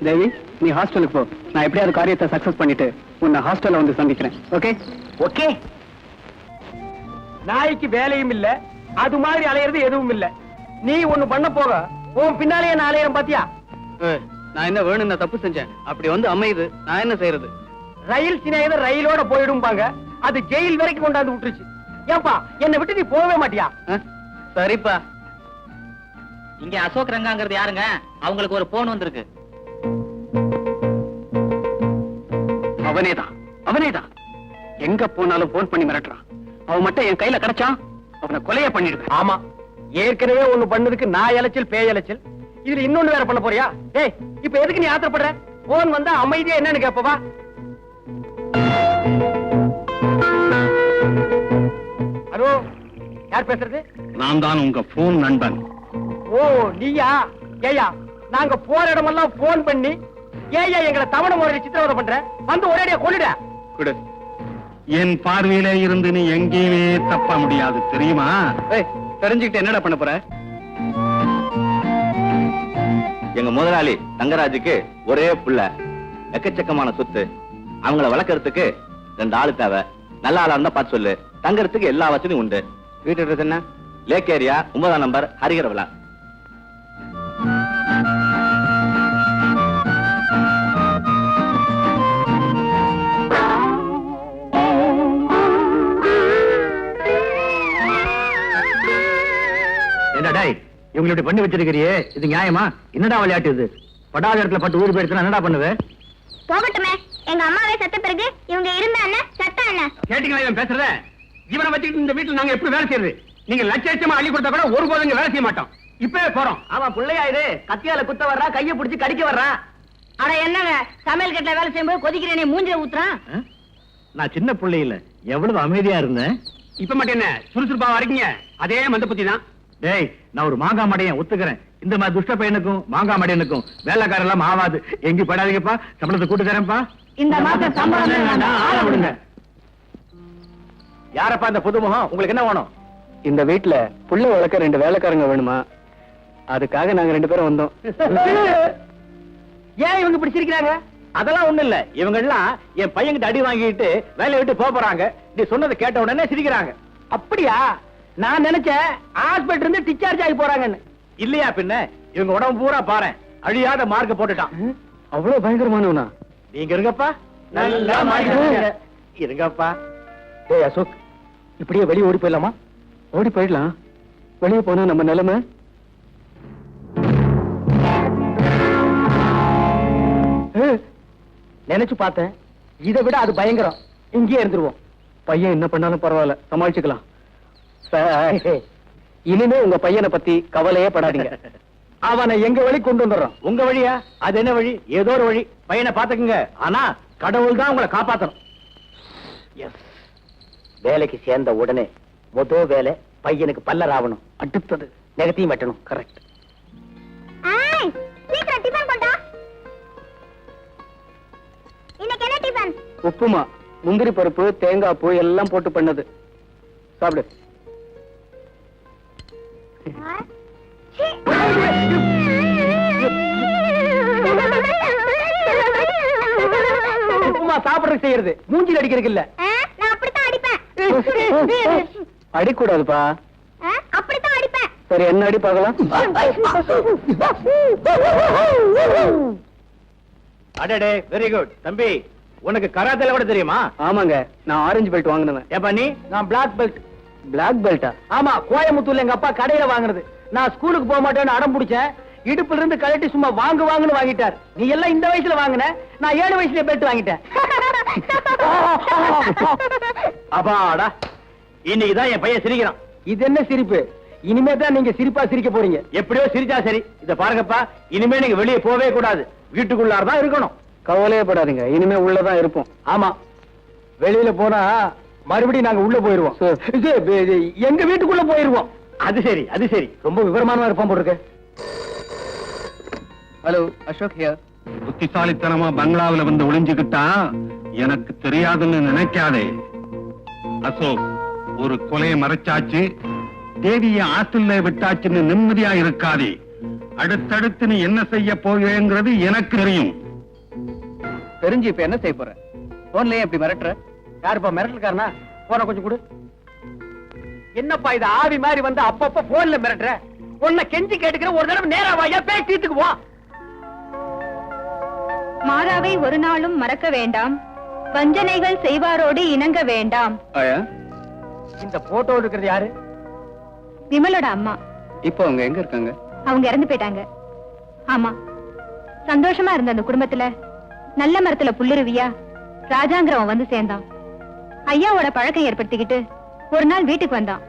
தேவி, நீ ஹாஸ்டலுக்கு போ. நான் எப்படியாவது காரியத்தை சக்சஸ் பண்ணிட்டு உன்னை ஹாஸ்டல்ல வந்து சந்திக்கிறேன். ஓகே? ஓகே. நாய்க்கு வேலையும் இல்ல, அது மாதிரி அலையிறது எதுவும் இல்ல. நீ ஒண்ணு பண்ண போக உன் பின்னாலேயே நான் அலையிறேன் பாத்தியா? நான் என்ன வேணும், நான் தப்பு செஞ்சேன். அப்படி வந்து அமையுது, நான் என்ன செய்யறது? ரயில் சிநேகிதர் ரயிலோட போயிடும்பாங்க, அது ஜெயில் வரைக்கும் கொண்டாந்து விட்டுருச்சு. ஏன்பா என்னை விட்டு நீ போகவே மாட்டியா? சரிப்பா. இங்க அசோக் ரங்காங்கிறது யாருங்க? அவங்களுக்கு ஒரு போன் வந்திருக்கு. அவனேதான், அவனேதான். எங்க போனாலும் போன் பண்ணி மிரட்டுறான். அவன் மட்டும் என் கையில கிடைச்சான், அவனை கொலைய பண்ணிடுவேன். ஆமா, ஏற்கனவே ஒண்ணு பண்ணதுக்கு நான் இலைச்சல் பேய் இலைச்சல், இதுல இன்னொன்னு வேற பண்ண போறியா? ஏய், இப்ப எதுக்கு நீ ஆத்திரப்படுற? போன் வந்தா அமைதியா என்னன்னு கேப்பவா? ஹலோ, யார் பேசுறது? நான் தான் உங்க போன் நண்பன். ஓ, நீயா? ஏயா, நாங்க போற இடமெல்லாம் போன் பண்ணி ஏயா எங்களை தவணை முறையில் சித்திரவதை பண்ற? வந்து ஒரேடியா கொள்ளுட. குடு. என் பார்வையில இருந்து நீ எங்கேயுமே தப்ப முடியாது, தெரியுமா? தெரிஞ்சுக்கிட்டு என்னடா பண்ண போற? எங்க முதலாளி தங்கராஜுக்கு ஒரே புள்ள, எக்கச்சக்கமான சொத்து. அவங்கள வளர்க்கறதுக்கு 2 ஆளு தேவை. நல்ல ஆளா இருந்தா பார்த்து சொல்லு. தங்கறதுக்கு எல்லா வசதியும் உண்டு. வீட்டு அட்ரஸ் என்ன? லேக் ஏரியா 9ஆம் நம்பர், ஹரிகர விழா. என்னடா இவங்களை பண்ணி வச்சிருக்கிறியே, இது நியாயமா? என்னடா விளையாட்டு இது? படாத இடத்துல பட்டு ஊர் போயிடுச்சுன்னா என்னடா பண்ணுவே? போகட்டுமே, எங்க அம்மாவே செத்த பிறகு இவங்க இருந்தா என்ன செத்தா என்ன? கேட்டீங்களா இவன் பேசுறத? இவனை வச்சுக்கிட்டு இந்த வீட்டுல நாங்க எப்படி வேலை செய்யறது? நீங்க லட்சமா அள்ளி கொடுத்தா கூட ஒரு போதும் வேலை செய்ய மாட்டோம். இப்பவே போறோம். அவன் பிள்ளையா இது, கத்தியால குத்த வர்றா, கைய பிடிச்சு கடிக்க வர்றா. அட என்னங்க, சமையல் கட்டுல வேலை செய்யும்போது கொதிக்கிறேனே மூஞ்சில ஊத்துறான். நான் சின்ன பிள்ளை இல்ல, எவ்வளவு அமைதியா இருந்தேன். இப்ப மட்டும் என்ன சுறுசுறுப்பா வரீங்க? அதே மந்த புத்தி தான். டேய், நான் ஒரு மாங்கா மடையன் ஒத்துக்கிறேன். இந்த மாதிரி துஷ்ட பையனுக்கும் மாங்கா மடையனுக்கும் வேலைக்காரர் எல்லாம் ஆவாது. எங்க படாதீங்கப்பா, சம்பளத்தை கூட்டு தரேன்ப்பா. இந்த மாசம் சம்பளம் வேண்டாம், ஆள விடுங்க. யாரப்பா இந்த புதுமுகம்? உங்களுக்கு என்ன வேணும்? இந்த வீட்டுல புள்ள வளர்க்க 2 வேலைக்காரங்க வேணுமா? அதுக்காக நாங்க 2 பேரும் வந்தோம். ஏன் இவங்க இப்படி சிரிக்கிறாங்க? அதெல்லாம் ஒண்ணு இல்ல, இவங்க எல்லாம் என் பையன்கிட்ட அடி வாங்கிட்டு வேலையை விட்டு போறாங்க. நீ சொன்னதை கேட்ட உடனே சிரிக்கிறாங்க. அப்படியா? நான் நினைச்சேன் ஹாஸ்பிட்டல் இருந்து டிஸ்சார்ஜ் ஆகி போறாங்கன்னு. இல்லையா பின்ன? இவங்க உடம்பு பூரா பாரு, அழியாத மார்க்க போட்டுட்டான். அவ்வளவு பயங்கரமானவனா? நீங்க இருங்கப்பா, நல்லா மாறிடுங்க. இருங்கப்பா. டேய் அசோக், இப்படியே வெளியே ஓடி போயிடலாமா? ஓடி போயிடலாம். வெளியே போனா நம்ம நிலைமை. நினைச்சு பார்த்தேன், இதை விட அது பயங்கரம். இங்கேயே இருந்துருவோம். பையன் என்ன பண்ணாலும் பரவாயில்ல, சமாளிச்சுக்கலாம். இனிமே உங்க பையனை பத்தி கவலையே படாதீங்க. அவனை எங்க வழி கொண்டு வந்துடுறோம். உங்க வழியா? அது என்ன வழி? ஏதோ ஒரு வழி. பையனை பாத்துக்குங்க, ஆனா கடவுள் தான் உங்களை காப்பாத்தணும். வேலைக்கு சேர்ந்த உடனே முதல் வேலை பையனுக்கு பல்லர் ஆகணும். அடுத்தது நெகத்தையும் வெட்டணும். கரெக்ட். சீக்கிரம் டிபன் கொண்டா. இன்னைக்கு என்ன டிபன்? உப்புமா, முந்திரி பருப்பு, தேங்காய் பூ எல்லாம் போட்டு பண்ணது. சாப்பிடு. உப்புமா சாப்பிடுறது செய்யறது, மூஞ்சில் அடிக்கிறது இல்ல. நான் அப்படித்தான் அடிப்பேன். அடிக்கூடாதுப்பா. அப்படித்தான் அடிப்பேன். சரி, என்ன அடி பார்க்கலாம். அடடே, வெரி குட். தம்பி, உனக்கு கராத்தேல கூட தெரியுமா? ஆமாங்க, நான் ஆரஞ்சு பெல்ட் வாங்கினவன். ஏப்பா நீ? நான் பிளாக் பெல்ட். பிளாக் பெல்ட்டா? ஆமா, கோயம்புத்தூர்ல எங்க அப்பா கடையில வாங்குறது. நான் ஸ்கூலுக்கு போக மாட்டேன்னு அடம் பிடிச்சேன். இடுப்புல இருந்து கழட்டி சும்மா வாங்குன்னு வாங்கிட்டார். நீ எல்லாம் இந்த வயசுல வாங்கின, நான் 7 வயசுல பெல்ட் வாங்கிட்டேன். அப்பாடா, இன்னைக்குதான் என் பையன் சிரிக்கிறான். இது என்ன சிரிப்பு? இனிமே தான் நீங்க சிரிப்பா சிரிக்க போறீங்க. எப்படியோ சிரிச்சா சரி. இத பாருங்கப்பா, இனிமே நீங்க வெளியே போவே கூடாது, வீட்டுக்குள்ளாரதான் இருக்கணும். கவலையே படாதீங்க, இனிமே உள்ளதான் இருப்போம். ஆமா, வெளியில போனா மறுபடியும் நாங்க உள்ள போயிருவோம். எங்க வீட்டுக்குள்ள போயிருவோம். அது சரி, அது சரி. ரொம்ப விவரமானவா இருப்போம் போட்டுருக்கு. Hello, Ashok here. புத்திசாலித்தனமா பங்களாவில வந்து ஒளிஞ்சுக்கிட்டா எனக்கு தெரியாதுன்னு நினைக்காதே. அசோக், ஒரு கொலையை மறைச்சாச்சு, தேவிய ஆத்துல விட்டாச்சுன்னு நிம்மதியா இருக்காதே. அடுத்தடுத்து நீ என்ன செய்ய போகிறேங்கிறது எனக்கு தெரியும். தெரிஞ்சு இப்ப என்ன செய்ய போற? போன்லயே எப்படி மிரட்டுற? யாருப்பா மிரட்டல்காரனா? போன கொஞ்சம் கொடு. என்னப்பா இது ஆவி மாதிரி வந்து அப்பப்ப போன்ல மிரட்டுற? உன்னை கெஞ்சி கேட்டுக்கிற, ஒரு தடவை நேரா வாயா பேசிட்டுக்கு வா. மாறாவை ஒரு நாளும் மறக்க வேண்டாம், வஞ்சனைகள் செய்வாரோடு இணங்க வேண்டாம். ஆயா, இந்த போட்டோ இருக்கிறது யாரு? விமலோட அம்மா. இப்போ அவங்க எங்க இருக்காங்க? அவங்க இறந்து போயிட்டாங்க. ஆமா, சந்தோஷமா இருந்த அந்த குடும்பத்துல நல்ல மரத்துல புல்லுருவியா ராஜாங்கிறவன் வந்து சேர்ந்தான். ஐயாவோட பழக்கம் ஏற்படுத்திக்கிட்டு ஒரு நாள் வீட்டுக்கு வந்தான்.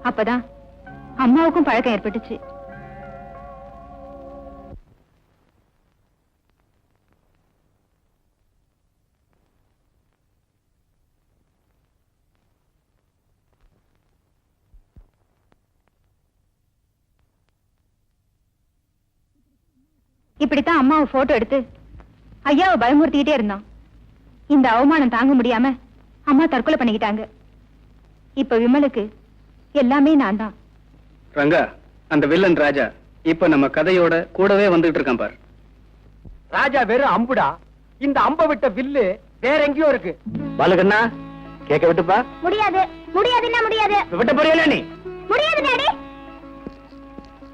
அப்பதான் அம்மாவுக்கும் பழக்கம் ஏற்பட்டுச்சு. இப்படித்தான் அம்மாவை போட்டோ எடுத்து ஐயாவை பயமுறுத்திக்கிட்டே இருந்தான். இந்த அவமானம் தாங்க முடியாம அம்மா தற்கொலை பண்ணிக்கிட்டாங்க. இப்ப விமலுக்கு எல்லாமே நான் தான். ரங்கா, அந்த வில்லன் ராஜா இப்ப நம்ம கதையோட கூடவே வந்துட்டு இருக்கான் பார். ராஜா வெறும் அம்புடா. இந்த அம்ப விட்ட வில்லு வேற எங்கேயோ இருக்கு. பாலுகண்ணா, கேட்க விட்டுப்பா. முடியாது, முடியாதுன்னா முடியாது. விட்ட போறியல நீ? முடியாது டாடி.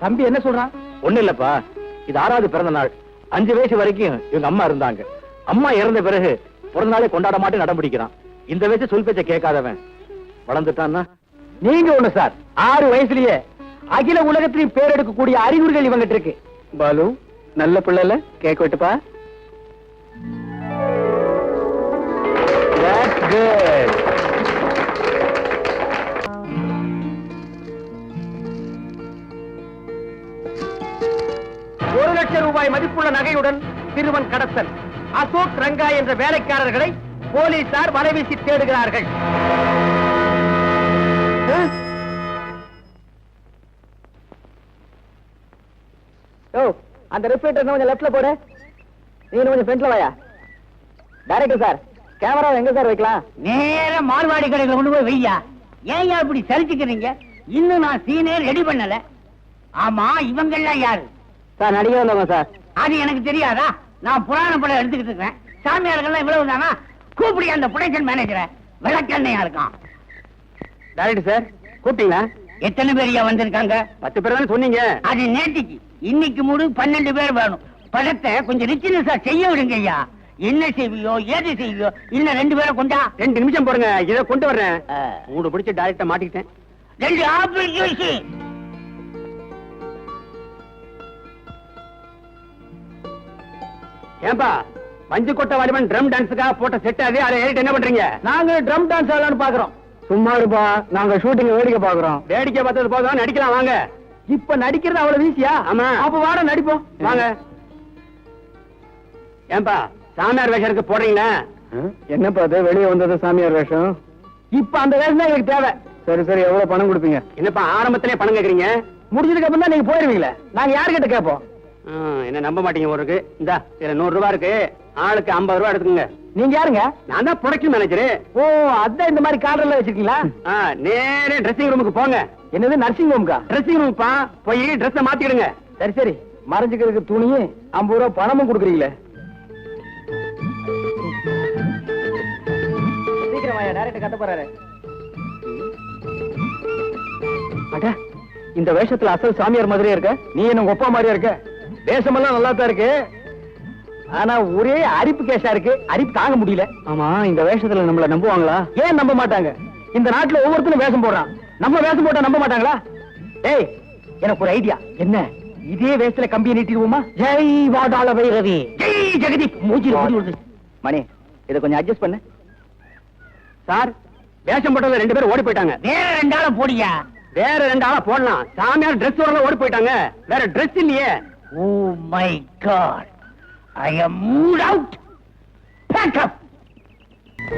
தம்பி என்ன சொல்றான்? ஒண்ணு இல்லப்பா, இது 6வது பிறந்த நாள். 5 வயசு வரைக்கும் இவங்க அம்மா இருந்தாங்க. அம்மா இறந்த பிறகு பிறந்த நாளே கொண்டாட மாட்டே நடம் பிடிக்கிறான். இந்த வயசு சொல் பேச்ச கேட்காதவன் வளர்ந்துட்டான்னா. நீங்க ஒண்ணு சார், 6 வயசுலயே அகில உலகத்திலையும் பேர் எடுக்கக்கூடிய அறிகுறிகள் இவங்கிட்ட இருக்கு. பாலு, நல்ல பிள்ளைல கேக் வெட்டுப்பா. That's good. ₹1,00,000 மதிப்புள்ள நகையுடன் சிறுவன் கடத்தல். அசோக் ரங்கா என்ற வேலைக்காரர்களை போலீசார் வலைவீசி தேடுகிறார்கள். அந்த ரிப்பீட்டர் கொஞ்சம் லெஃப்ட்ல போடு. நீ கொஞ்சம் ஃப்ரண்ட்ல வாயா. டைரக்டர் சார், கேமரா எங்க சார் வைக்கலாம்? நேர மார்வாடி கடையில கொண்டு போய் வையா. ஏன் இப்படி சலிச்சுக்கிறீங்க? இன்னும் நான் சீனே ரெடி பண்ணல. ஆமா, இவங்க எல்லாம் யாரு? சார், நடிக்க வந்தவங்க சார். அது எனக்கு தெரியாதா? நான் புராண படம் எடுத்துக்கிட்டு இருக்கேன். சாமியார்கள்லாம் இவ்வளவு தானா? கூப்பிடி அந்த ப்ரொடக்ஷன் மேனேஜரை. விளக்கண்ணையா இருக்கான். டைரக்டர் சார், கூப்பிட்டீங்களா? எத்தனை பேரையா வந்திருக்காங்க? 10 பேர் தானே சொன்னீங்க. அது நேற்றுக்கு. இன்னைக்கு மூடு 12 பேர் வேணும். படத்தை கொஞ்சம் ரிச்சினஸா செய்ய விடுங்க ஐயா. என்ன செய்வியோ, ஏது செய்வியோ, இன்னும் 2 பேரை கொண்டா. 2 நிமிஷம் போடுங்க, இதை கொண்டு வர்றேன். மூடு பிடிச்சு டைரக்டா மாட்டிக்கிட்டேன். 2 ஆப்பிள் ஜூஸ். ஏன்பா, மஞ்சு கொட்ட வாலிபன் ட்ரம் டான்ஸுக்காக போட்ட செட் அதே அதை ஏறிட்டு என்ன பண்றீங்க? நாங்க ட்ரம் டான்ஸ் ஆடலாம்னு பாக்குறோம். சும்மா இருப்பா, நாங்க ஷூட்டிங் வேடிக்கை பாக்குறோம். வேடிக்கை பார்த்தது போதும், நடிக்கலாம் வாங்க. இப்ப நடிக்கிறது அவ்வளவு ஈஸியா? ஆமா. அப்ப வாட நடிப்போம் வாங்க. ஏன்பா, சாமியார் வேஷம் போடுறீங்களா? என்னப்பா அது வெளியே வந்தது சாமியார் வேஷம்? இப்ப அந்த வேஷம் தான் எங்களுக்கு தேவை. சரி சரி, எவ்வளவு பணம் கொடுப்பீங்க? என்னப்பா ஆரம்பத்திலே பணம் கேக்குறீங்க? முடிஞ்சதுக்கு அப்புறம் தான் நீங்க போயிருவீங்களே. நாங்க யாருக்கிட்ட கேட்போம்? என்ன நம்ப மாட்டீங்க ஒரு இருக்கு. இந்த இதுல 100 ரூபாய் இருக்கு, ஆளுக்கு 50 ரூபாய் எடுத்துக்கங்க. நீங்க யாருங்க? நான் தான் ப்ரொடக்ஷன் மேனேஜர். ஓ, அதான் இந்த மாதிரி கார்டர்ல வச்சிருக்கீங்களா? நேரே ட்ரெஸ்ஸிங் ரூமுக்கு போங்க. என்னது நர்சிங் ரூமுக்கா? ட்ரெஸ்ஸிங் ரூம்ப்பா, போய் ட்ரெஸ் மாத்திக்கிடுங்க. சரி சரி, மறைஞ்சுக்கிறதுக்கு துணியும் 50 ரூபாய் பணமும் கொடுக்குறீங்களே. சீக்கிரம் வாயா, டைரக்டர் கட்ட போறாரு. அட, இந்த வேஷத்துல அசல் சாமியார் மாதிரியே இருக்க. நீ என்ன ஒப்பா மாதிரியா இருக்க? வேஷமெல்லாம் நல்லா தான் இருக்கு, ஆனா ஒரே அரிப்பு கேஷா இருக்கு. அரிப்பு தாங்க முடியல. ஆமா, இந்த வேஷத்துல நம்மள நம்புவாங்களா? ஏன் நம்ப மாட்டாங்க? இந்த நாட்டுல ஒவ்வொருத்தரும் வேஷம் போடுறான். நம்ம வேஷம் போட்டா நம்ப மாட்டாங்களா? ஏய், எனக்கு ஒரு ஐடியா. என்ன? இதே வேஷத்துல கம்பியை நீட்டிடுவோமா? ஜெய் வாடாள வைரவி, ஜெய் ஜெகதீப். மூஞ்சி ஓடி மணி, இதை கொஞ்சம் அட்ஜஸ்ட் பண்ணு. சார், வேஷம் போட்டதுல 2 பேர் ஓடி போயிட்டாங்க. வேற 2 ஆளை போடியா. வேற 2 ஆளா போடலாம். சாமியார் டிரெஸ் ஓட ஓடி போயிட்டாங்க. வேற டிரெஸ் இல்லையே. Oh my god, I am mood out. Pack up.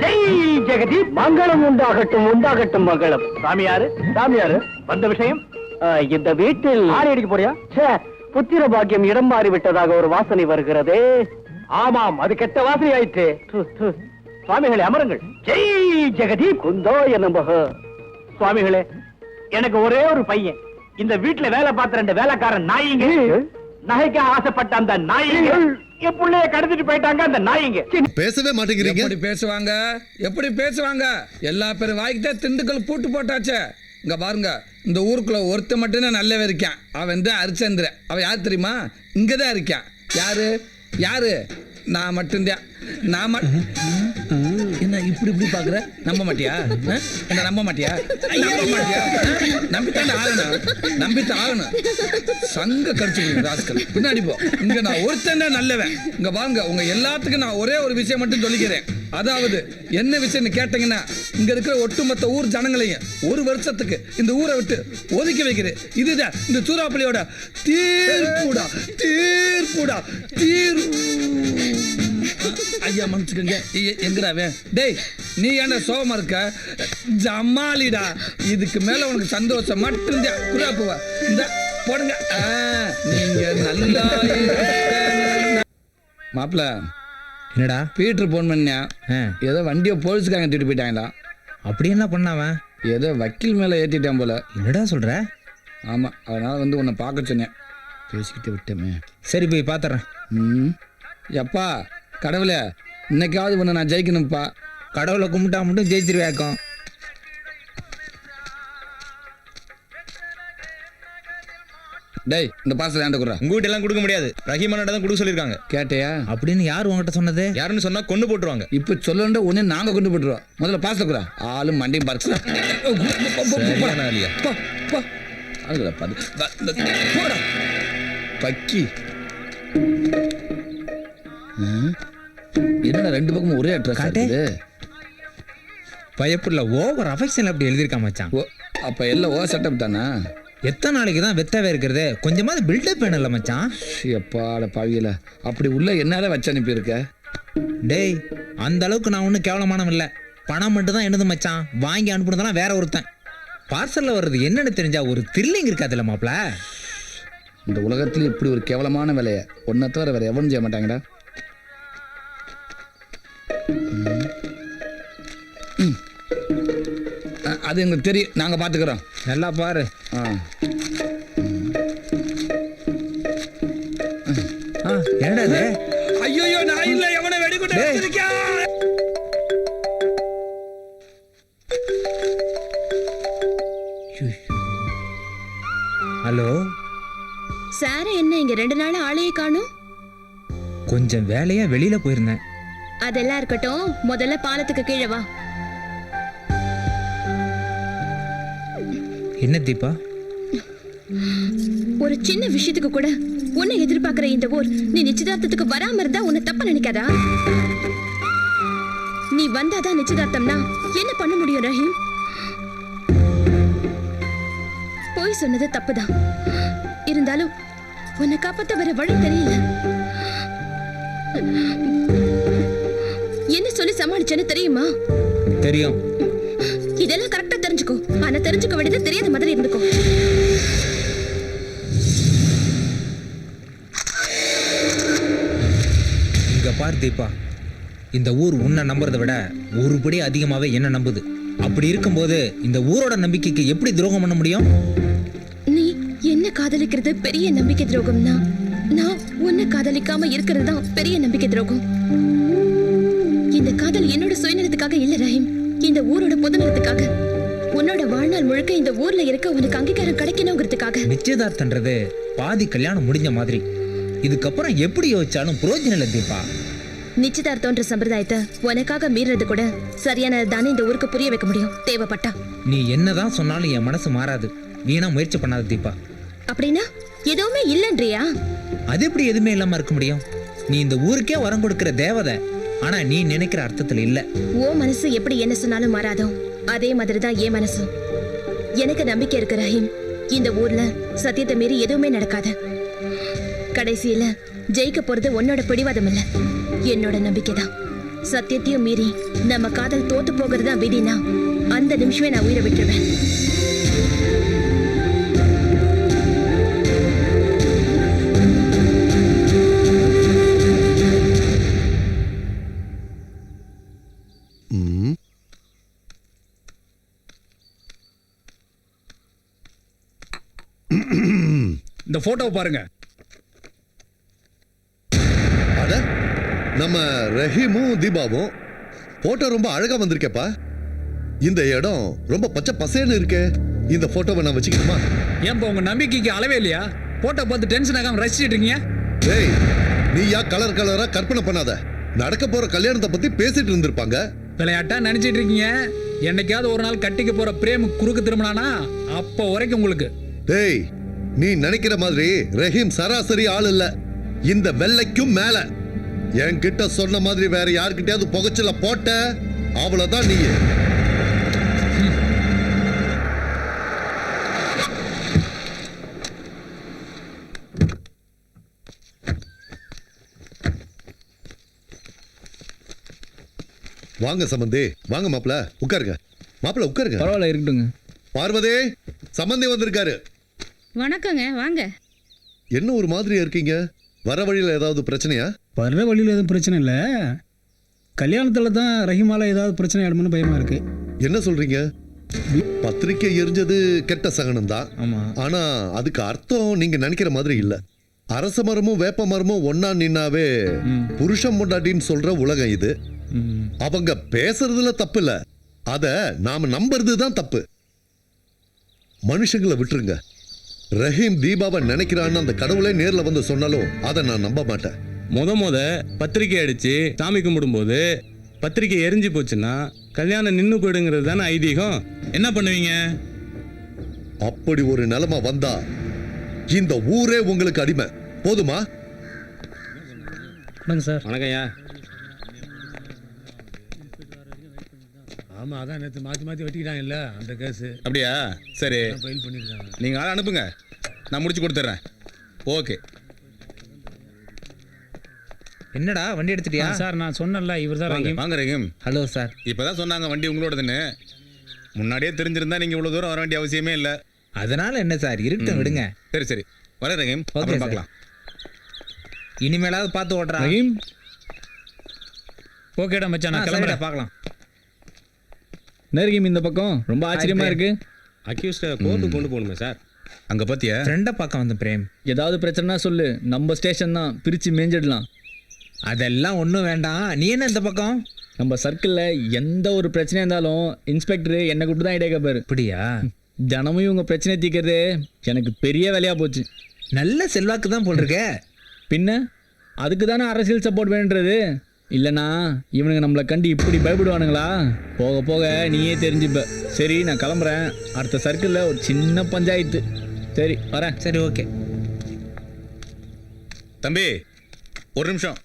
ஜெய் ஜெகதீப். மங்களம் உண்டாகட்டும், உண்டாகட்டும் மங்களம். சாமியாரு, சாமியாரு வந்த விஷயம்? இந்த வீட்டில் ஆடி அடிக்க போறியா? புத்திர பாக்கியம் இடம் மாறி விட்டதாக ஒரு வாசனை வருகிறது. ஆமாம், அது கெட்ட வாசனை ஆயிற்று. சுவாமிகளே, அமருங்கள். ஜெய் ஜெகதீப். குந்தோ என்னம்பக. சுவாமிகளே, எனக்கு ஒரே ஒரு பையன். இந்த வீட்டுல வேலை பார்த்த 2 வேலைக்காரன் நாயிங்க, நகைக்கு ஆசைப்பட்ட அந்த நாயிங்க, என் புள்ளைய கடத்திட்டு போயிட்டாங்க அந்த நாயிங்க. பேசவே மாட்டேங்கிறீங்க. எப்படி பேசுவாங்க? எல்லா பேரும் வாய்க்கிட்ட திண்டுக்கல் பூட்டு போட்டாச்சே. இங்க பாருங்க, இந்த ஊருக்குள்ள ஒருத்த மட்டும்தான் நல்லவே இருக்கான். அவன் தான் ஹரிச்சந்திரன். அவன் யார் தெரியுமா? இங்கதான் இருக்கான். யாரு? நான் மட்டும்தான். என்ன இப்படி பாக்குற? நம்ப மாட்டியா? என்ன நம்ப மாட்டியா? நம்பித்தான் ஆகணும். சங்க கடிச்சு ராஸ்கல் பின்னாடி போ. இங்க நான் ஒருத்தன் நல்லவன். இங்க வாங்க, உங்க எல்லாத்துக்கும் நான் ஒரே ஒரு விஷயம் மட்டும் சொல்லிக்கிறேன். அதாவது என்ன விஷயம்னு கேட்டீங்கன்னா, இங்க இருக்கிற ஒட்டுமொத்த ஊர் ஜனங்களையும் 1 வருஷத்துக்கு இந்த ஊரை விட்டு ஒதுக்கி வைக்கிறேன். இதுதான் இந்த சூறாப்பள்ளியோட தீர்ப்புடா. ஐயா மன்னிச்சுக்கங்க. எங்கடாவே? டேய், நீ ஏன்டா சோகமா இருக்க? ஜமாலிடா. இதுக்கு மேல உனக்கு சந்தோஷம் மட்டும்தான். குறாப்புவா இந்த போடுங்க. நீங்க நல்லா மாப்பிள்ள. என்னடா பீட்டர் போன் பண்ணா, ஏதோ வண்டியை போலீஸுக்காக தூக்கிட்டு போயிட்டாங்களா? அப்படி என்ன பண்ணாவன்? ஏதோ வக்கீல் மேல ஏத்திட்டான் போல. என்னடா சொல்ற? ஆமா, அதனால உன்னை பார்க்க சொன்னேன். பேசிக்கிட்டு விட்டமே. சரி, போய் பாத்துறேன். எப்பா கடவுளே, இன்னைக்காவது உன்னை நான் ஜெயிக்கணும்ப்பா. கடவுளை கும்பிட்டா மட்டும் ஜெயிச்சிருவேக்கம். டேய், இந்த பார்சல் ஏன்டா குறா? உங்ககிட்ட எல்லாம் கொடுக்க முடியாது. ரஹீமானோட தான் கொடுக்க சொல்லிருக்காங்க. கேட்டியா? அப்படின்னு யார் உங்ககிட்ட சொன்னது? யாருன்னு சொன்னா கொண்டு போட்டுருவாங்க. இப்ப சொல்லண்ட உடனே நாங்க கொண்டு போட்டுருவோம். முதல்ல பார்சல் குறா. ஆளும் மண்டையும் பார்த்து பக்கி. என்னடா 2 பக்கமும் ஒரே அட்ரஸ் காட்டுது? பயப்புள்ள ஓவர் அஃபெக்ஷன் அப்படி எழுதிருக்கா மச்சான். அப்ப எல்லாம் ஓ செட்டப் தானா? எத்தனை நாளைக்கு தான் வெத்தவே இருக்கிறது? கொஞ்சமாவது பில்டப் வேணும்ல மச்சான். எப்பாட பாவியல, அப்படி உள்ள என்னால வச்சு அனுப்பியிருக்க? டேய், அந்த அளவுக்கு நான் ஒன்றும் கேவலமானவன் இல்லை. பணம் மட்டும் தான் என்னது மச்சான். வாங்கி அனுப்புனதெல்லாம் வேற ஒருத்தன். பார்சல்ல வர்றது என்னன்னு தெரிஞ்சா ஒரு த்ரில்லிங் இருக்காதுல்ல மாப்ள? இந்த உலகத்துல இப்படி ஒரு கேவலமான வேலையை ஒன்றை தவிர வேற எவனும் செய்ய மாட்டாங்கடா. அது எங்களுக்கு தெரியும், நாங்க பாத்துக்கிறோம். நல்லா பாரு. என்னது? ஐயோ, நான் இல்ல, எவனை வெடிகுண்டு வச்சிருக்கேன். ஹலோ சார், என்ன இங்க 2 நாள் ஆளையே காணும்? கொஞ்சம் வேலையா வெளியில போயிருந்தேன். அதெல்லாம் இருக்கட்டும், முதல்ல பாலத்துக்கு கீழே வா. என்ன தீபா? ஒரு சின்ன விஷயத்துக்கு கூட உன்னை எதிர்பார்க்கிற இந்த ஊர், நீ நிச்சயதார்த்தத்துக்கு வராம இருந்தா உன்னை தப்பா நினைக்காதா? நீ வந்தாதான் நிச்சயதார்த்தம்னா என்ன பண்ண முடியும் ரஹீம்? போய் சொன்னது தப்புதான். இருந்தாலும் உன்னை காப்பாத்த வேற வழி தெரியல. என்ன சொல்லி சமாளிச்சேன்னு தெரியுமா? தெரியும். இதெல்லாம் கரெக்டா தெரிஞ்சுக்கோ. ஆனா தெரிஞ்சுக்க வேண்டியது தெரியாத மாதிரி இருந்துக்கோ. இங்க பார் தீபா, இந்த ஊர் உன்னை நம்புறதை விட ஒருபடி அதிகமாவே என்ன நம்புது. அப்படி இருக்கும்போது இந்த ஊரோட நம்பிக்கைக்கு எப்படி துரோகம் பண்ண முடியும்? நீ என்ன காதலிக்கிறது பெரிய நம்பிக்கை துரோகம்னா, நான் உன்னை காதலிக்காம இருக்கிறது தான் பெரிய நம்பிக்கை துரோகம். இந்த காதல் என்னோட சுயநலத்துக்காக இல்ல ரஹீம், இந்த ஊரோட பொதுநலத்துக்காக. உன்னோட வாழ்நாள் முழுக்க இந்த ஊர்ல இருக்க உனக்கு அங்கீகாரம் கிடைக்கணுங்கிறதுக்காக. நிச்சயதார்த்தன்றது பாதி கல்யாணம் முடிஞ்ச மாதிரி. இதுக்கப்புறம் எப்படி யோசிச்சாலும் பிரயோஜனம் இல்லை தீபா. நிச்சயதார்த்தம்ன்ற சம்பிரதாயத்தை உனக்காக மீறது கூட சரியானது தானே இந்த ஊருக்கு புரிய வைக்க முடியும் தேவைப்பட்டா. நீ என்னதான் சொன்னாலும் என் மனசு மாறாது. வீணா முயற்சி பண்ணாத தீபா. அப்படின்னா எதுவுமே இல்லன்றியா? அது எப்படி எதுவுமே இல்லாம இருக்க முடியும்? நீ இந்த ஊருக்கே வரம் கொடுக்கிற தேவதை. ஆனா நீ நினைக்கிற அர்த்தத்துல இல்ல. ஓ மனசு எப்படி என்ன சொன்னாலும் மாறாதோ அதே மாதிரிதான் என் மனசு. எனக்கு நம்பிக்கை இருக்கு ரஹீம், இந்த ஊர்ல சத்தியத்தை மீறி எதுவுமே நடக்காது. கடைசியில ஜெயிக்க போறது உன்னோட பிடிவாதம் இல்ல, என்னோட நம்பிக்கை தான். சத்தியத்தையும் மீறி நம்ம காதல் தோத்து போகிறதா விதினா அந்த நிமிஷமே நான் உயிரை விட்டுருவேன். இந்த போட்டோவை பாருங்க. அட நம்ம ரஹீமும் தீபாவும் போட்டோ ரொம்ப அழகா வந்திருக்கேப்பா. இந்த இடம் ரொம்ப பச்சை பசேன்னு இருக்கே. இந்த போட்டோவை நான் வச்சுக்கணுமா? ஏன்பா உங்க நம்பிக்கைக்கு அளவே இல்லையா? போட்டோ பார்த்து டென்ஷன் ஆகாம ரசிச்சிட்டு இருக்கீங்க. டேய் நீயா கலர் கலரா கற்பனை பண்ணாத. நடக்க போற கல்யாணத்தை பத்தி பேசிட்டு இருந்திருப்பாங்க. விளையாட்டா நினைச்சிட்டு இருக்கீங்க. என்னைக்காவது ஒரு நாள் கட்டிக்க போற பிரேம் குறுக்கு திரும்பினானா அப்ப வரைக்கும் உங்களுக்கு. டேய் நீ நினைக்கிற மாதிரி ரஹீம் சராசரி ஆள் இல்ல. இந்த வெள்ளைக்கும் மேல. என்கிட்ட சொன்ன மாதிரி வேற யார்கிட்டயாவது புகைச்சல போட்ட அவ்வளவுதான் நீ. வாங்க சம்பந்தி, வாங்க மாப்பிள, உட்காருங்க. மாப்பிள உட்காருங்க. பரவாயில்ல, இருக்கட்டுங்க. பார்வதி, சம்பந்தி வந்திருக்காரு. வணக்கங்க, வாங்க. என்ன ஒரு மாதிரியா இருக்கீங்க? வர வழியில ஏதாவது பிரச்சனையா? வர்ற வழியில் எதுவும் பிரச்சனை இல்லை. கல்யாணத்தில் தான் ரஹீமால ஏதாவது பிரச்சனை ஆயிடும்னு பயமா இருக்கு. என்ன சொல்றீங்க? பத்திரிக்கை எரிஞ்சது கெட்ட சகனம் தான். ஆனா அதுக்கு அர்த்தம் நீங்க நினைக்கிற மாதிரி இல்ல. அரச மரமும் வேப்ப மரமும் ஒன்னா நின்னாவே புருஷன் பொண்டாட்டின்னு சொல்ற உலகம் இது. அவங்க பேசுறதுல தப்பு இல்ல, அத நாம நம்புறது தான் தப்பு. மனுஷங்களை விட்டுருங்க. ரஹீம் தீபாவை நினைக்கிறான்னு அந்த கடவுளே நேர்ல வந்து சொன்னாலும் அதை நான் நம்ப மாட்டேன். முத பத்திரிக்கை அடிச்சு சாமி கும்பிடும்போது பத்திரிக்கை எரிஞ்சு போச்சுன்னா கல்யாணம் நின்னு போயிடுங்கிறது தானே ஐதீகம். என்ன பண்ணுவீங்க? அப்படி ஒரு நிலைமை வந்தா இந்த ஊரே உங்களுக்கு அடிமை. போதுமா? சார். வணக்கம்யா. ஆமா, அதான் நேற்று மாற்றி வெட்டிக்கிட்டாங்க இல்ல அந்த கேஸ். அப்படியா? சரி, ஃபைல் பண்ணிருக்காங்க. நீங்க ஆளை அனுப்புங்க, நான் முடிச்சு கொடுத்துட்றேன். ஓகே. என்னடா வண்டி எடுத்துட்டியா? சார் நான் சொன்னல, இவர் தான் ரஹீம். வாங்க ரஹீம். Hello sir. இப்பதான் சொன்னாங்க வண்டி உங்களோடதுன்னு. முன்னாடியே தெரிஞ்சிருந்தா நீங்க இவ்வளவு தூரம் வர வேண்டிய அவசியமே இல்ல. அதனால என்ன சார், இருக்கட்டும் விடுங்க. சரி சரி, வர ரஹீம், அப்புறம் பார்க்கலாம். இனிமேலாவது பார்த்து ஓட்டுறா ரஹீம். ஓகேடா மச்சான், நான் கிளம்புறேன். பார்க்கலாம். நெருகிம் இந்த பக்கம் ரொம்ப ஆச்சரியமா இருக்கு. அக்யூஸ்ட கோர்ட்டுக்கு கொண்டு போகணுமே சார். அங்க பாத்தியா? ஃப்ரெண்டை பார்க்க வந்து பிரேம். ஏதாவது பிரச்சனைனா சொல்லு, நம்ம ஸ்டேஷன் தான், பிரிச்சு மேஞ்சிடலாம். அதெல்லாம் ஒன்றும் வேண்டாம். நீ என்ன இந்த பக்கம்? நம்ம சர்க்கிளில் எந்த ஒரு பிரச்சனையாக இருந்தாலும் இன்ஸ்பெக்டர் என்னை கூப்பிட்டு தான் ஐடியா கேட்பாரு. அப்படியா? தினமும் இவங்க பிரச்சனை தீர்க்கிறது எனக்கு பெரிய வேலையாக போச்சு. நல்ல செல்வாக்கு தான் போல் இருக்க. பின்ன அதுக்கு தானே அரசியல் சப்போர்ட் வேணுன்றது. இல்லைனா இவனுங்க நம்மளை கண்டு இப்படி பயப்படுவானுங்களா? போக போக நீயே தெரிஞ்சுப்ப. சரி நான் கிளம்புறேன். அடுத்த சர்க்கிளில் ஒரு சின்ன பஞ்சாயத்து. சரி வரேன். சரி ஓகே. தம்பி ஒரு நிமிஷம்.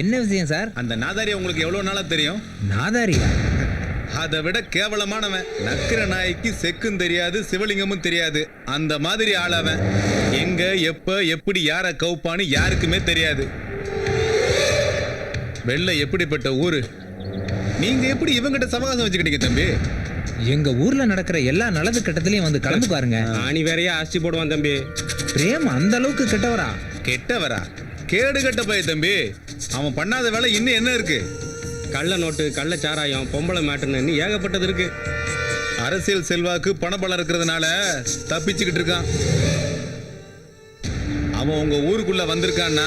என்ன விஷயம் சார்? அந்த நாதாரி உங்களுக்கு எவ்வளவு நாளா தெரியும்? நாதாரியா? அதை விட கேவலமானவன். நக்கிர நாய்க்கு செக்கும் தெரியாது, சிவலிங்கமும் தெரியாது. அந்த மாதிரி ஆளவன். எங்க எப்ப எப்படி யார கவுப்பான்னு யாருக்குமே தெரியாது. வெள்ளை எப்படிப்பட்ட ஊரு. நீங்க எப்படி இவங்கிட்ட சமகாசம் வச்சுக்கிட்டீங்க தம்பி? எங்க ஊர்ல நடக்கிற எல்லா நல்லது கெட்டத்திலையும் வந்து கலந்து பாருங்க. ஆணி வேறையா ஆஸ்தி போடுவான் தம்பி. பிரேம் அந்த அளவுக்கு கெட்டவரா? கெட்டவரா? கேடு கெட்ட பைய தம்பி. அவன் பண்ணாத வேலை இன்னும் என்ன இருக்கு? கள்ள நோட்டு, கள்ள சாராயம், பொம்பளை மேட்டுன்னு ஏகப்பட்டது இருக்கு. அரசியல் செல்வாக்கு பணபலம் இருக்கிறதுனால தப்பிச்சுக்கிட்டு இருக்கான். அவன் உங்க ஊருக்குள்ள வந்திருக்கான்னா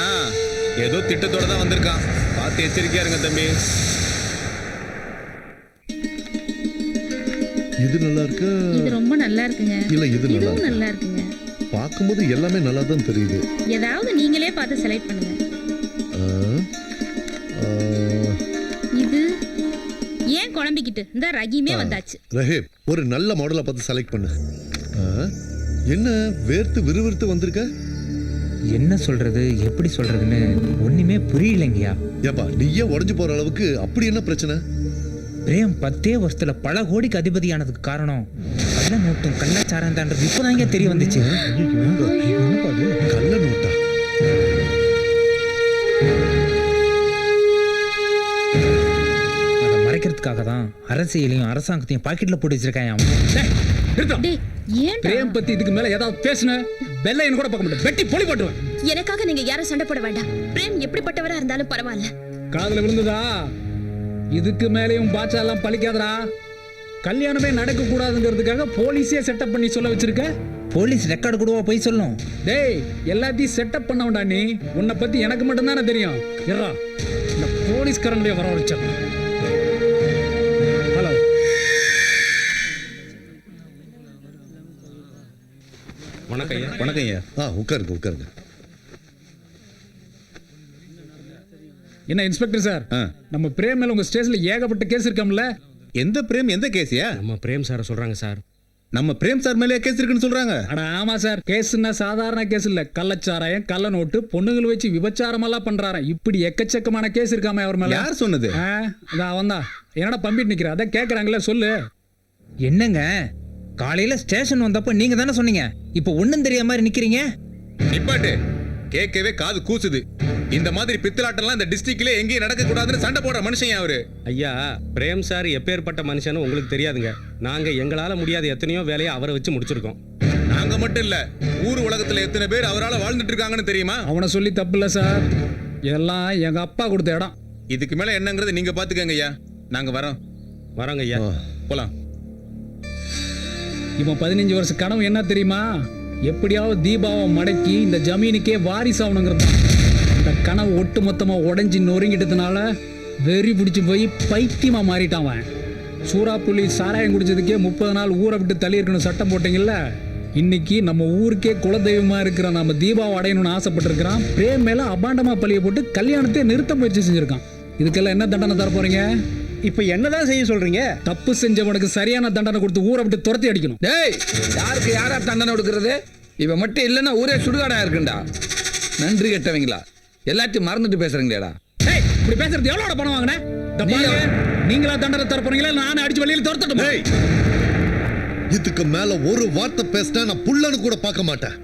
ஏதோ திட்டத்தோட தான் வந்திருக்கான். பார்த்து எச்சரிக்கையா இருங்க தம்பி. இது நல்லா இருக்கு. இது ரொம்ப நல்லா இருக்குங்க. இல்ல இது இதுவும் நல்லா இருக்குங்க. பார்க்கும்போது எல்லாமே நல்லா தான் தெரியுது. ஏதாவது நீங்களே பார்த்து செலக்ட் பண்ணுங்க. இது ஏன் குழம்பிக்கிட்டு? இந்த ரஹீமே வந்தாச்சு. ரஹீம் ஒரு நல்ல மாடலை பார்த்து செலக்ட் பண்ணு. என்ன வேர்த்து விறுவிறுத்து வந்திருக்க? என்ன சொல்றது, எப்படி சொல்றதுன்னு ஒண்ணுமே புரியலைங்கயா. ஏப்பா நீயே உடஞ்சு போற அளவுக்கு அப்படி என்ன பிரச்சனை? பிரேம் 10 வருஷத்துல பல கோடிக்கு அதிபதியானதுக்கு காரணம் கள்ள நோட்டும் கள்ளச்சாரம் தான்றது இப்பதாங்க தெரிய வந்துச்சு. கள்ள நோட்டா? அதை மறைக்கிறதுக்காக தான் அரசியலையும் அரசாங்கத்தையும் பாக்கெட்ல போட்டு வச்சிருக்கான். பிரேம் பத்தி இதுக்கு மேல ஏதாவது பேசுன வெள்ளையன் கூட பார்க்க மாட்டேன், வெட்டி பொலி போட்டுவேன். எனக்காக நீங்க யாரும் சண்டை போட வேண்டாம். பிரேம் எப்படிப்பட்டவரா இருந்தாலும் பரவாயில்ல. காதுல விழுந்ததா? இதுக்கு மேலேயும் பாட்சா எல்லாம் பழிக்காதரா. கல்யாணமே நடக்க கூடாதுங்கிறதுக்காக போலீஸே செட்டப் பண்ணி சொல்ல வச்சிருக்க. போலீஸ் ரெக்கார்டு கூடவா போய் சொல்லும்? டேய், எல்லாத்தையும் செட்டப் பண்ணவன்டா நீ. உன்னை பத்தி எனக்கு மட்டும் தானே தெரியும். இருடா, இந்த போலீஸ்காரங்களே வர வச்சாங்க. ஹலோ, வணக்கம் ஐயா. வணக்கம் ஐயா. உட்காருங்க உட்காருங்க. என்ன இன்ஸ்பெக்டர் சார், நம்ம பிரேம் மேல உங்க ஸ்டேஷன்ல ஏகப்பட்ட கேஸ் இருக்காம்ல? எந்த பிரேம், எந்த கேஸியா? நம்ம பிரேம் சார் சொல்றாங்க சார். நம்ம பிரேம் சார் மேலே கேஸ் இருக்குன்னு சொல்றாங்க. அட ஆமா சார், கேஸ்னா சாதாரண கேஸ் இல்ல. கள்ளச்சாராயம், கள்ள நோட்டு, பொண்ணுங்களை வச்சு விபச்சாரம் எல்லாம் பண்றாராம். இப்படி எக்கச்சக்கமான கேஸ் இருக்காம அவர் மேல. யார் சொன்னது? அதான் அவன் தான். என்னடா பம்பிட்டு நிக்கிற? அதான் கேக்குறாங்களே, சொல்லு. என்னங்க காலையில ஸ்டேஷன் வந்தப்ப நீங்க தானே சொன்னீங்க, இப்ப ஒண்ணும் தெரியாத மாதிரி நிக்கிறீங்க. நிப்பாட்டு, கேட்கவே காது கூசுது. இந்த மாதிரி பித்தலாட்டம்லாம் இந்த டிஸ்ட்ரிக்ட்ல எங்கேயும் நடக்க கூடாதுன்னு சண்டை போடுற மனுஷன் அவரு. ஐயா, பிரேம் சார் எப்பேற்பட்ட மனுஷன்னு உங்களுக்கு தெரியாதுங்க. நாங்க எங்களால முடியாத எத்தனையோ வேலையை அவரை வச்சு முடிச்சிருக்கோம். நாங்க மட்டும் இல்ல, ஊர் உலகத்துல எத்தனை பேர் அவரால வாழ்ந்துட்டு இருக்காங்கன்னு தெரியுமா? அவனை சொல்லி தப்பு இல்ல சார், எல்லாம் எங்க அப்பா கொடுத்த இடம். இதுக்கு மேல என்னங்கிறது நீங்க பாத்துக்கங்க ஐயா. நாங்க வரோங்க ஐயா. போலாம். இவன் 15 வருஷ கனவு என்ன தெரியுமா? எப்படியாவது தீபாவை மடக்கி இந்த ஜமீனுக்கே வாரிசு ஆகணுங்கிறது. இந்த கனவு ஒட்டு மொத்தமா உடைஞ்சி நொறுங்கிட்டதுனால வெறி பிடிச்சி போய் பைத்தியமா மாறிட்டான் அவன். சூறாப்புள்ளி சாராயம் குடிச்சதுக்கே 30 நாள் ஊரை விட்டு தள்ளி இருக்கணும் சட்டம் போட்டீங்கல்ல. இன்னைக்கு நம்ம ஊருக்கே குலதெய்வமா இருக்கிற நம்ம தீபாவை அடையணும்னு ஆசைப்பட்டிருக்கிறான். பிரேம் மேல அபாண்டமா பழிய போட்டு கல்யாணத்தை நிறுத்த முயற்சி செஞ்சிருக்கான். இதுக்கெல்லாம் என்ன தண்டனை தர போறீங்க? இப்ப என்னதான் செய்ய சொல்றீங்க? தப்பு செஞ்சவனுக்கு சரியான தண்டனை கொடுத்து ஊரை விட்டு துரத்தி அடிக்கணும். டேய், யாருக்கு யாரா தண்டனை கொடுக்கறது? இவ மட்டும் இல்லைன்னா ஊரே சுடுகாடா இருக்குண்டா. நன்றி கெட்டவங்களா, எல்லாத்தையும் மறந்துட்டு பேசுறீங்களேடா. டேய், இப்படி பேசுறது எவ்வளவு பணம் வாங்கின? நீங்களா தண்டனை தர போறீங்களா? நானே அடிச்சு வெளியில துரத்தட்டும். இதுக்கு மேல ஒரு வார்த்தை பேசினா நான் புள்ளன்னு கூட பார்க்க மாட்டேன்.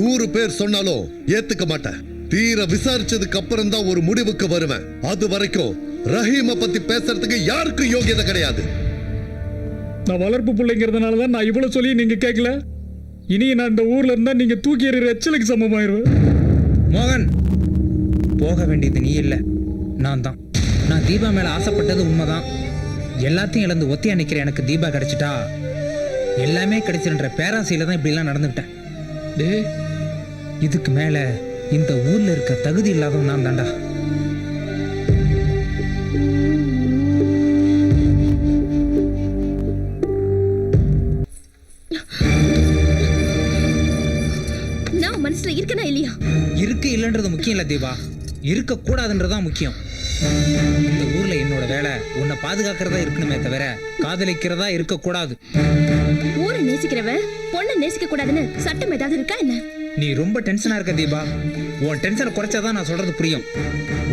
100 பேர் சொன்னாலும் ஏத்துக்க மாட்டேன். தீர விசாரிச்சதுக்கு அப்புறம் தான் ஒரு முடிவுக்கு வருவேன். அது வரைக்கும் ரஹீமை பத்தி பேசுறதுக்கு யாருக்கும் யோகியதை கிடையாது. நான் வளர்ப்பு பிள்ளைங்கிறதுனால தான் நான் இவ்வளவு சொல்லி நீங்க கேட்கல. இனி நான் இந்த ஊர்ல இருந்தா நீங்க தூக்கி எறிகிற எச்சலுக்கு சமமாயிருவேன். மோகன், போக வேண்டியது நீ இல்ல, நான் தான். நான் தீபா மேல ஆசைப்பட்டது உண்மைதான். எல்லாத்தையும் இழந்து ஒத்தியா நிக்கிற எனக்கு தீபா கிடைச்சிட்டா எல்லாமே கிடைச்சிருன்ற பேராசையில தான் இப்படி எல்லாம் நடந்துக்கிட்டேன். டேய், இதுக்கு மேல இந்த ஊர்ல இருக்க தகுதி இல்லாதவன் நான் தாண்டா. நான் மனசுல இருக்கனா இல்லையா? இருக்கு இல்லன்றது முக்கியம் இல்ல தீபா, இருக்க கூடாதுன்றதான் முக்கியம். இந்த ஊர்ல என்னோட வேலை உன்னை பாதுகாக்கிறதா இருக்கணுமே தவிர காதலிக்கிறதா இருக்க கூடாது. ஊரை நேசிக்கிறவ பொண்ணை நேசிக்க கூடாதுன்னு சட்டம் ஏதாவது இருக்கா என்ன? நீ ரொம்ப டென்ஷனா இருக்க தீபா. உன் டென்ஷனை குறைச்சாதான் நான் சொல்றது புரியும்.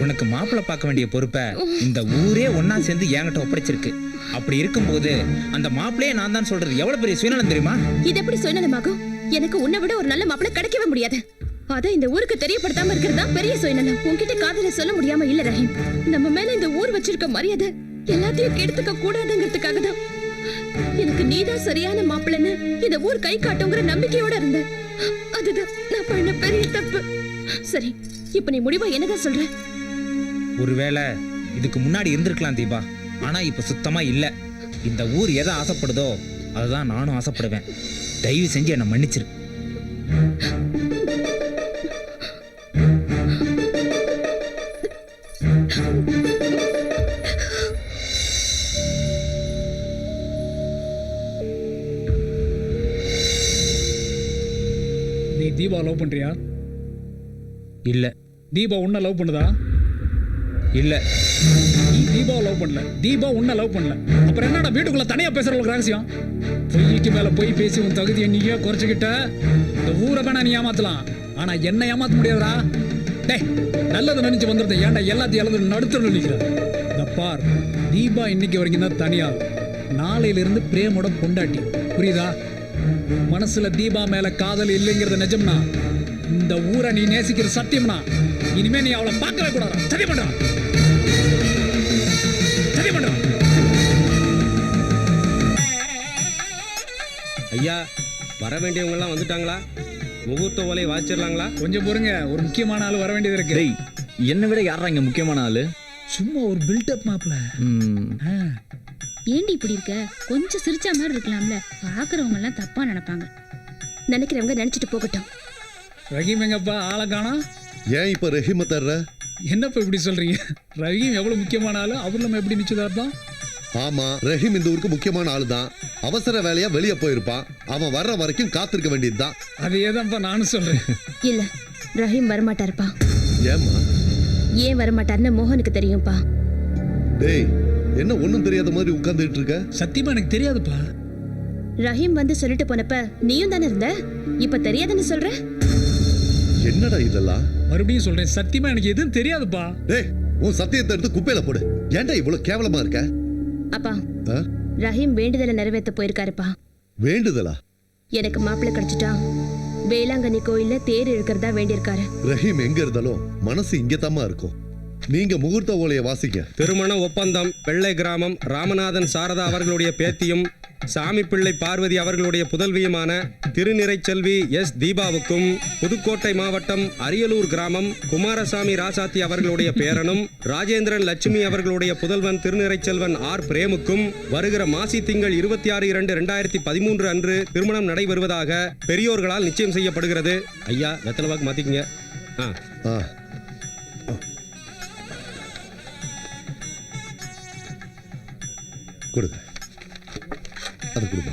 உனக்கு மாப்பிள்ளை பார்க்க வேண்டிய பொறுப்பை இந்த ஊரே ஒன்னா சேர்ந்து என்கிட்ட ஒப்படைச்சிருக்கு. அப்படி இருக்கும்போது அந்த மாப்பிள்ளையே நான் தான் சொல்றது எவ்வளவு பெரிய சுயநலம் தெரியுமா? இது எப்படி சுயநலமாகும்? எனக்கு உன்னை விட ஒரு நல்ல மாப்பிள்ளை கிடைக்கவே முடியாது. அத இந்த ஊருக்கு தெரியப்படுத்தாம இருக்கிறதா பெரிய சுயநலம். உன்கிட்ட காதல சொல்ல முடியாம இல்ல ரஹீம். நம்ம மேல இந்த ஊர் வச்சிருக்க மரியாதை எல்லாத்தையும் கெடுத்துக்க கூடாதுங்கிறதுக்காக தான் எனக்கு நீதான் சரியான மாப்பிள்ளைன்னு இந்த ஊர் கை காட்டுங்கிற நம்பிக்கையோட இருந்தேன். அதுதான் நான் பண்ண பெரிய தப்பு. சரி, இப்ப நீ முடிவா என்னதான் சொல்ற? ஒருவேளை இதுக்கு முன்னாடி இருந்திருக்கலாம் தீபா, ஆனா இப்ப சுத்தமா இல்ல. இந்த ஊர் எதை ஆசைப்படுதோ அதுதான் நானும் ஆசைப்படுவேன். தயவு செஞ்சு என்னை மன்னிச்சிரு. நீ தீபா லவ் பண்றியா? இல்ல. தீபா உன்னை லவ் பண்ணுதா? இல்ல. நீ தீபா லவ் பண்ணல, தீபா உன்னை லவ் பண்ணல. அப்புறம் என்னடா வீட்டுக்குள்ள தனியா பேசுறவங்களுக்கு ரகசியம்? பொய்க்கு மேல பொய் பேசி உன் தகுதியை நீயே குறைச்சுக்கிட்ட. இந்த ஊரை வேணா நீ ஏமாத்தலாம், ஆனா என்ன ஏமாத்த முடியாதுடா. டேய், நல்லது நினைச்சு வந்துருந்த ஏன்டா எல்லாத்தையும் இழந்து நடுத்தர நினைக்கிற? இந்த பார், தீபா இன்னைக்கு வரைக்கும் தான் தனியா, நாளையில இருந்து பிரேமோட பொண்டாட்டி. புரியுதா? மனசுல தீபா மேல காதல் இல்லைங்கிறத நிஜம்னா, இந்த ஊரை நீ நேசிக்கிற சத்தியம்னா, இனிமே நீ அவளை பார்க்கவே கூடாது. சரி பண்றான், சரி பண்றான். ஐயா, வர வேண்டியவங்க எல்லாம் வந்துட்டாங்களா? முகூர்த்த ஓலை வாச்சிடலாங்களா? கொஞ்சம் பொறுங்க, ஒரு முக்கியமான ஆள் வர வேண்டியது இருக்கு. டேய், என்னை விட யாரா இங்க முக்கியமான ஆளு? சும்மா ஒரு பில்டப் மாப்ள. ஏண்டி இப்படி இருக்க? கொஞ்சம் சிரிச்சா மாதிரி இருக்கலாம்ல. பாக்குறவங்க எல்லாம் தப்பா நினைப்பாங்க. நினைக்கிறவங்க நினைச்சிட்டு போகட்டும். ரஹீம் எங்கப்பா ஆளை காணோம்? ஏன் இப்ப ரஹீமை தர்ற? என்னப்பா இப்படி சொல்றீங்க? ரஹீம் எவ்வளவு முக்கியமான ஆளு, அவர் நம்ம எப்படி நிச்சயதார்த்தம்? ஆமா, ரஹீம் இந்த ஊருக்கு முக்கியமான ஆளு தான். அவசர வேலையா வெளியே போயிருப்பான். அவன் வர்ற வரைக்கும் காத்திருக்க வேண்டியதுதான். அதேதான்ப்பா நானும் சொல்றேன். இல்ல, ரஹீம் வரமாட்டாருப்பா. ஏமா? ஏன் வரமாட்டாருன்னு மோகனுக்கு தெரியும்பா. டேய், என்ன ஒண்ணும் தெரியாத மாதிரி உட்கார்ந்துட்டு இருக்க? சத்தியமா எனக்கு தெரியாதுப்பா. ரஹீம் வந்து சொல்லிட்டு போனப்ப நீயும் தானே இருந்த, இப்ப தெரியாதுன்னு சொல்ற? என்னடா இதெல்லாம்? மறுபடியும் சொல்றேன், சத்தியமா எனக்கு எதுவும் தெரியாதுப்பா. டேய், உன் சத்தியத்தை எடுத்து குப்பையில போடு. ஏன்டா இவ்வளவு கேவலமா இருக்க? அப்பா, ரஹீம் வேண்டுதலை நிறைவேற்ற போயிருக்காருப்பா. வேண்டுதலா? எனக்கு மாப்பிள்ளை கிடைச்சிட்டா வேளாங்கண்ணி கோயில்ல தேர் இழுக்கிறதா வேண்டியிருக்காரு. ரஹீம் எங்க இருந்தாலும் மனசு இங்கதாம்மா இருக்கும். நீங்க முகூர்த்த ஓலைய வாசிங்க. திருமண ஒப்பந்தம் வெள்ளை கிராமம் ராமநாதன் சாரதா அவர்களுடைய பேத்தியும் சாமி பிள்ளை பார்வதி அவர்களுடைய புதல்வியுமான திருநிறைச்செல்வி எஸ் தீபாவுக்கும் புதுக்கோட்டை மாவட்டம் அரியலூர் கிராமம் குமாரசாமி ராசாத்தி அவர்களுடைய பேரனும் ராஜேந்திரன் லட்சுமி அவர்களுடைய புதல்வன் திருநிறைச்செல்வன் ஆர் பிரேமுக்கும் வருகிற மாசி திங்கள் 26/2/2013 அன்று திருமணம் நடைபெறுவதாக பெரியோர்களால் நிச்சயம் செய்யப்படுகிறது. ஐயா வெத்தலவாக்கு மாத்திக்கங்க. கொடுங்க, அது கொடுங்க.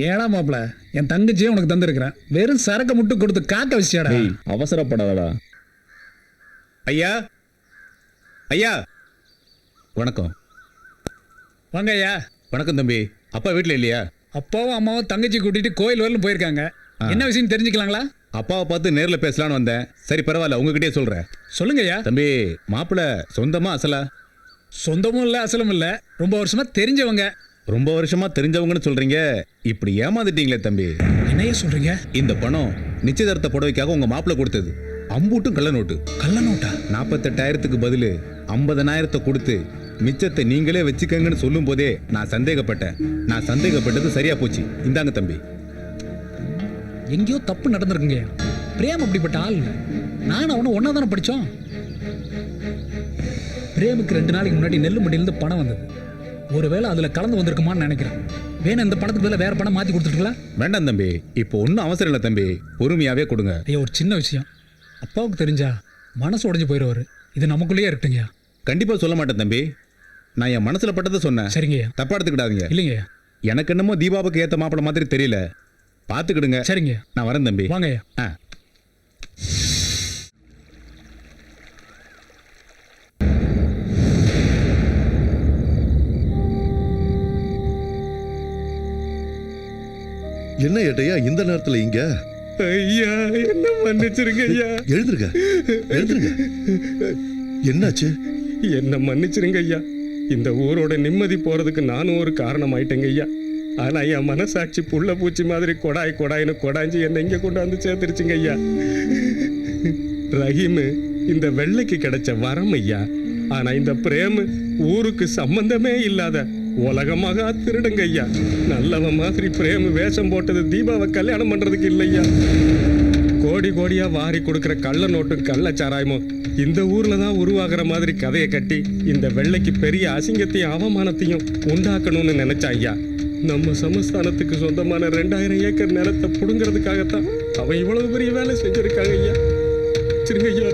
ஏடா மாப்பிள, என் தங்கச்சியே உனக்கு தந்திருக்கிறேன். வெறும் சரக்கு முட்டு கொடுத்து காக்க வச்சியாடா. அவசரப்படாதடா. ஐயா, ஐயா, வணக்கம். வாங்க ஐயா. வணக்கம் தம்பி. அப்பா வீட்டுல இல்லையா? அப்பாவும் அம்மாவும் தங்கச்சி கூட்டிட்டு கோயில் வரலும் போயிருக்காங்க. என்ன விஷயம் தெரிஞ்சுக்கலாங்களா? அப்பாவை பார்த்து நேர்ல பேசலான்னு வந்தேன். சரி பரவாயில்ல, உங்ககிட்டயே சொல்றேன். சொல்லுங்க ஐயா. தம்பி, மாப்பிள்ள சொந்தமா அசலா? சொந்தமும் இல்ல அசலும் இல்ல, ரொம்ப வருஷமா தெரிஞ்சவங்க. ரொம்ப வருஷமா தெரிஞ்சவங்கன்னு சொல்றீங்க, இப்படி ஏமாந்துட்டீங்களே தம்பி. என்னையா சொல்றீங்க? இந்த பணம் நிச்சயதார்த்த புடவைக்காக உங்க மாப்பிள்ள கொடுத்தது. அம்பூட்டும் கள்ள நோட்டு. கள்ள நோட்டா? 48,000க்கு பதிலு 50,000 கொடுத்து மிச்சத்தை நீங்களே வச்சுக்கங்கன்னு சொல்லும் போதே நான் சந்தேகப்பட்டேன். நான் சந்தேகப்பட்டது சரியா போச்சு. இந்தாங்க தம்பி. எங்கேயோ தப்பு நடந்திருக்குங்க. பிரேம் அப்படிப்பட்ட ஆள் இல்லை. நானும் அவனை ஒன்னா தானே படித்தோம். பிரேமுக்கு 2 நாளைக்கு முன்னாடி நெல்லு மண்டியிலிருந்து பணம் வந்தது. ஒருவேளை அதுல கலந்து வந்திருக்குமான்னு நினைக்கிறேன். வேணும் இந்த பணத்துக்கு பதிலாக வேற பணம் மாத்தி கொடுத்துருக்கலாம். வேண்டாம் தம்பி, இப்போ ஒன்றும் அவசரம் இல்லை தம்பி, பொறுமையாவே கொடுங்க. ஐயா, ஒரு சின்ன விஷயம், அப்பாவுக்கு தெரிஞ்சா மனசு உடைஞ்சு போயிடுவாரு. இது நமக்குள்ளேயே இருக்கட்டுங்க. கண்டிப்பா சொல்ல மாட்டேன் தம்பி. நான் என் மனசுல பட்டதை சொன்னேன். சரிங்க. தப்பா எடுத்துக்கிடாதீங்க. இல்லைங்க, எனக்கு என்னமோ தீபாவுக்கு ஏத்த மாப்பிள்ள மாதிரி தெரியல. பாத்துக்கிடுங்க. சரிங்க, நான் வரேன் தம்பி. வாங்க. என்ன ஏட்டையா இந்த நேரத்துல இங்க? ஐயா, என்ன மன்னிச்சிருங்க ஐயா. எழுந்திருங்க, எழுந்திருங்க. என்னாச்சு? என்ன மன்னிச்சிருங்க ஐயா. இந்த ஊரோட நிம்மதி போறதுக்கு நானும் ஒரு காரணம் ஆயிட்டேங்க ஐயா. ஆனா என் மனசாட்சி புள்ள பூச்சி மாதிரி கொடாயின்னு கொடாஞ்சி என்னை இங்க கொண்டு வந்து சேர்த்துருச்சுங்க ஐயா. ரஹீமு இந்த வெள்ளைக்கு கிடைச்ச வரம் ஐயா. ஆனா இந்த பிரேமு ஊருக்கு சம்பந்தமே இல்லாத உலகமாக திருடுங்க ஐயா. நல்லவ மாதிரி பிரேமு வேஷம் போட்டது தீபாவை கல்யாணம் பண்றதுக்கு இல்லையா. கோடி கோடியா வாரி கொடுக்கிற கள்ள நோட்டும் கள்ளச்சாராயமும் இந்த ஊர்ல தான் உருவாகிற மாதிரி கதையை கட்டி இந்த வெள்ளைக்கு பெரிய அசிங்கத்தையும் அவமானத்தையும் உண்டாக்கணும்னு நினைச்சா ஐயா. நம்ம சமஸ்தானத்துக்கு சொந்தமான 2000 ஏக்கர் நிலத்தை புடுங்கிறதுக்காகத்தான் அவன் இவ்வளவு பெரிய வேலை செஞ்சிருக்காங்க ஐயா. சரிங்க ஐயா.